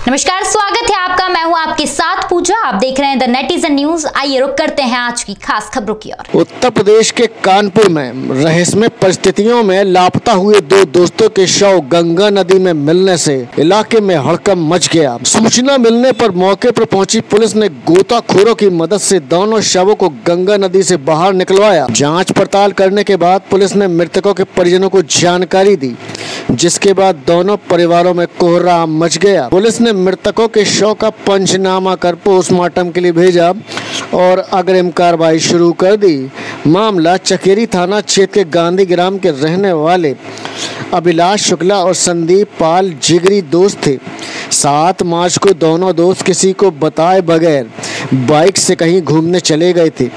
नमस्कार, स्वागत है आपका। मैं हूं आपके साथ पूजा। आप देख रहे हैं द नेटिजन न्यूज। आइए रुक करते हैं आज की खास खबरों की ओर। उत्तर प्रदेश के कानपुर में रहस्यमय परिस्थितियों में लापता हुए दो दोस्तों के शव गंगा नदी में मिलने से इलाके में हड़कंप मच गया। सूचना मिलने पर मौके पर पहुंची पुलिस ने गोताखोरों की मदद से दोनों शवों को गंगा नदी से बाहर निकलवाया। जाँच पड़ताल करने के बाद पुलिस ने मृतकों के परिजनों को जानकारी दी, जिसके बाद दोनों परिवारों में कोहराम मच गया। पुलिस ने मृतकों के शव का पंचनामा कर पोस्टमार्टम के लिए भेजा और अग्रिम कार्रवाई शुरू कर दी। मामला चकेरी थाना क्षेत्र के गांधी ग्राम के रहने वाले अभिलाष शुक्ला और संदीप पाल जिगरी दोस्त थे। 7 मार्च को दोनों दोस्त किसी को बताए बगैर बाइक से कहीं घूमने चले गए थे।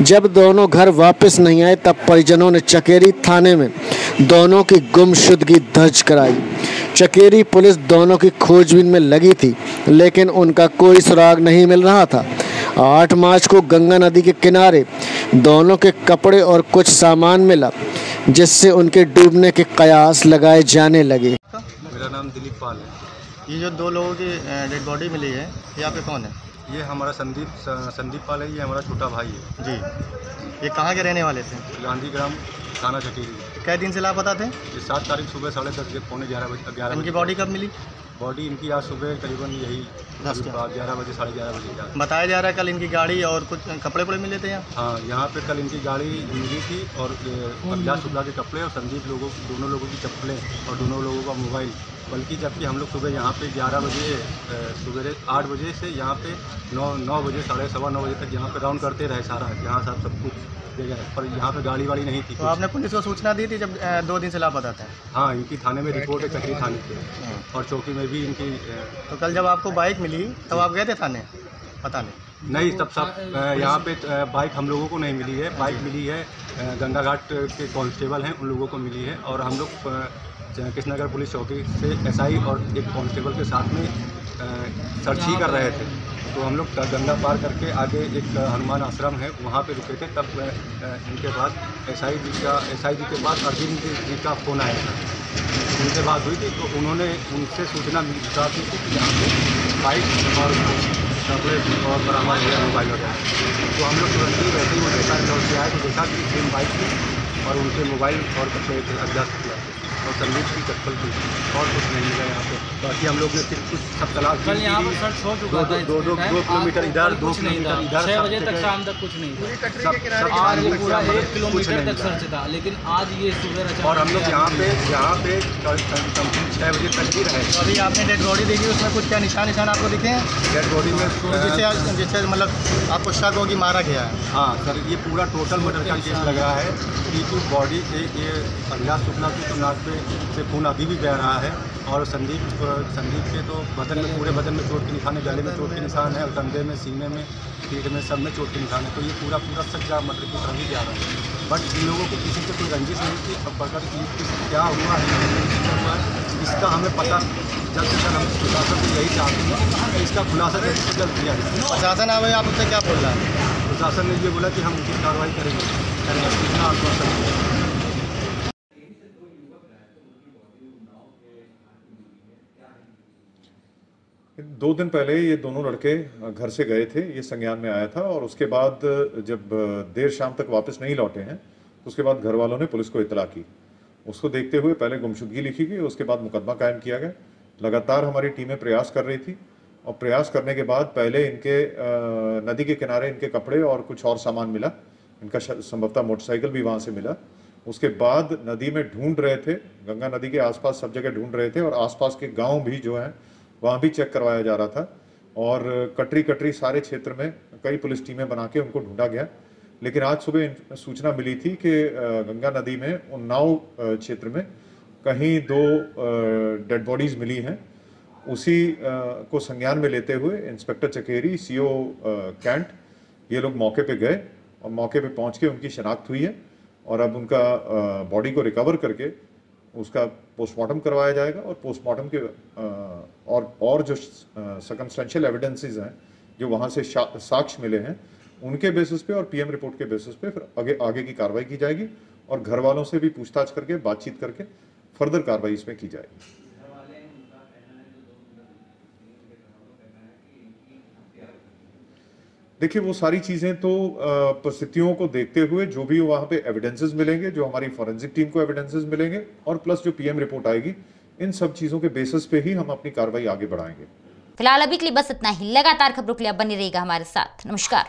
जब दोनों घर वापस नहीं आए तब परिजनों ने चकेरी थाने में दोनों की गुमशुदगी दर्ज कराई। चकेरी पुलिस दोनों की खोजबीन में लगी थी, लेकिन उनका कोई सुराग नहीं मिल रहा था। 8 मार्च को गंगा नदी के किनारे दोनों के कपड़े और कुछ सामान मिला, जिससे उनके डूबने के कयास लगाए जाने लगे। मेरा नाम दिलीप पाल है। ये जो 2 लोगों की डेड बॉडी मिली है, ये आपके कौन है? ये हमारा संदीप पाल है। ये हमारा छोटा भाई है जी। ये कहाँ के रहने वाले थे? गांधी ग्राम थाना चकेरी। कै दिन से लापता थे? ये 7 तारीख सुबह 10:30 पौने 11 बजे। इनकी बॉडी कब मिली? बॉडी इनकी आज सुबह करीबन यही 11 बजे 11:30 बजे। बताया जा रहा है कल इनकी गाड़ी और कुछ कपड़े वपड़े मिले थे यहाँ? हाँ, यहाँ पे कल इनकी गाड़ी मिली थी और अभिलाष शुक्ला के कपड़े और संदीप दोनों लोगों की चप्पलें और दोनों लोगों का मोबाइल। बल्कि जबकि हम लोग सुबह यहाँ पे 11 बजे सुबह 8 बजे से यहाँ पे 9 बजे 9:15 बजे तक यहाँ पे राउंड करते रहे सारा, यहाँ सब कुछ जगह, पर यहाँ पे गाड़ी वाड़ी नहीं थी। तो आपने पुलिस को सूचना दी थी जब 2 दिन से लापता था? हाँ, इनकी थाने में रिपोर्ट है, चकेरी थाने पे, और चौकी में भी इनकी। तो कल जब आपको बाइक मिली तब आप गए थे थाने? पता नहीं, तब सब यहाँ पे बाइक हम लोगों को नहीं मिली है। बाइक मिली है गंगा घाट के कांस्टेबल हैं, उन लोगों को मिली है। और हम लोग कृष्णनगर पुलिस चौकी से एसआई और एक कांस्टेबल के साथ में सर्च ही कर रहे थे। तो हम लोग गंगा पार करके आगे एक हनुमान आश्रम है, वहाँ पे रुके थे। तब इनके पास एसआई जी के पास अरविंद जी का फ़ोन आया था। उनसे बात हुई थी, तो उन्होंने उनसे सूचना मिली थी कि यहाँ पे बाइक और कपड़े और बरामद हुआ मोबाइल वगैरह। तो हम लोग तुरंत ही वैसे ही वो देखा दौड़ के आए तो देखा कि सेम बाइक थी और उनके मोबाइल और कपड़े थे, अज्ञात और संदीप की चप्पल थी, और कुछ नहीं मिला यहाँ पे। बाकी हम लोग ने सिर्फ कुछ सब तलाश कल यहाँ पर सर्च हो चुका था। 2 किलोमीटर इधर, 2 किलोमीटर इधर, 6 बजे तक शाम तक कुछ नहीं था। आज पूरा 1 किलोमीटर तक सर्च था, लेकिन आज ये सुबह और हम लोग यहाँ पे 6 बजे तक ही रहे। अभी आपने डेड बॉडी देखी, उसमें कुछ क्या निशान आपको दिखे हैं? डेड बॉडी में जिससे मतलब आपको शक हो कि मारा गया है? हाँ सर, ये पूरा टोटल मर्डर का केस लग रहा है कि बॉडी ये अभिलाष शुक्ला की नाक पे से खून अभी भी बह रहा है। और संदीप के तो बदन में, पूरे बदन में चोट के निशान है, गले में चोट के निशान है, और कंधे में, सीने में, पीठ में, सब में चोट के निशान है। तो ये पूरा सच्चा मर्डर की तरह ही जा रहा है। बट इन लोगों को किसी से कोई रंजिश नहीं थी। अब बकर क्या हुआ है इसका हमें पता जल्द से जल्द, हम प्रशासन को यही चाहते हैं कि इसका खुलासा जल्द से जल्द किया जाए। प्रशासन भाई आप उससे क्या बोल रहा है? प्रशासन ने ये बोला कि हम उनकी कार्रवाई करेंगे। इतना आश्वासन। 2 दिन पहले ये दोनों लड़के घर से गए थे, ये संज्ञान में आया था। और उसके बाद जब देर शाम तक वापस नहीं लौटे हैं, तो उसके बाद घर वालों ने पुलिस को इतला की। उसको देखते हुए पहले गुमशुदगी लिखी गई, उसके बाद मुकदमा कायम किया गया। लगातार हमारी टीमें प्रयास कर रही थी, और प्रयास करने के बाद पहले इनके नदी के किनारे इनके कपड़े और कुछ और सामान मिला। इनका संभवतः मोटरसाइकिल भी वहाँ से मिला। उसके बाद नदी में ढूंढ रहे थे, गंगा नदी के आसपास सब जगह ढूंढ रहे थे, और आसपास के गाँव भी जो हैं वहाँ भी चेक करवाया जा रहा था। और कटरी सारे क्षेत्र में कई पुलिस टीमें बना के उनको ढूंढा गया। लेकिन आज सुबह सूचना मिली थी कि गंगा नदी में उन्नाव क्षेत्र में कहीं 2 डेड बॉडीज़ मिली हैं। उसी को संज्ञान में लेते हुए इंस्पेक्टर चकेरी, सीओ कैंट, ये लोग मौके पे गए और मौके पे पहुंच के उनकी शनाख्त हुई है। और अब उनका बॉडी को रिकवर करके उसका पोस्टमार्टम करवाया जाएगा। और पोस्टमार्टम के और जो सर्कमस्टेंशियल एविडेंसेस हैं, जो वहाँ से साक्ष्य मिले हैं, उनके बेसिस पे और पीएम रिपोर्ट के बेसिस पे फिर आगे की कार्रवाई की जाएगी। और घर वालों से भी पूछताछ करके, बातचीत करके फर्दर कार्रवाई इसमें की जाएगी। देखिए वो सारी चीजें तो परिस्थितियों को देखते हुए जो भी वहां पे एविडेंसेस मिलेंगे, जो हमारी फॉरेंसिक टीम को एविडेंसेस मिलेंगे और प्लस जो पीएम रिपोर्ट आएगी, इन सब चीजों के बेसिस पे ही हम अपनी कार्रवाई आगे बढ़ाएंगे। फिलहाल अभी के लिए बस इतना ही। लगातार खबरों के लिए बने रहिएगा हमारे साथ। नमस्कार।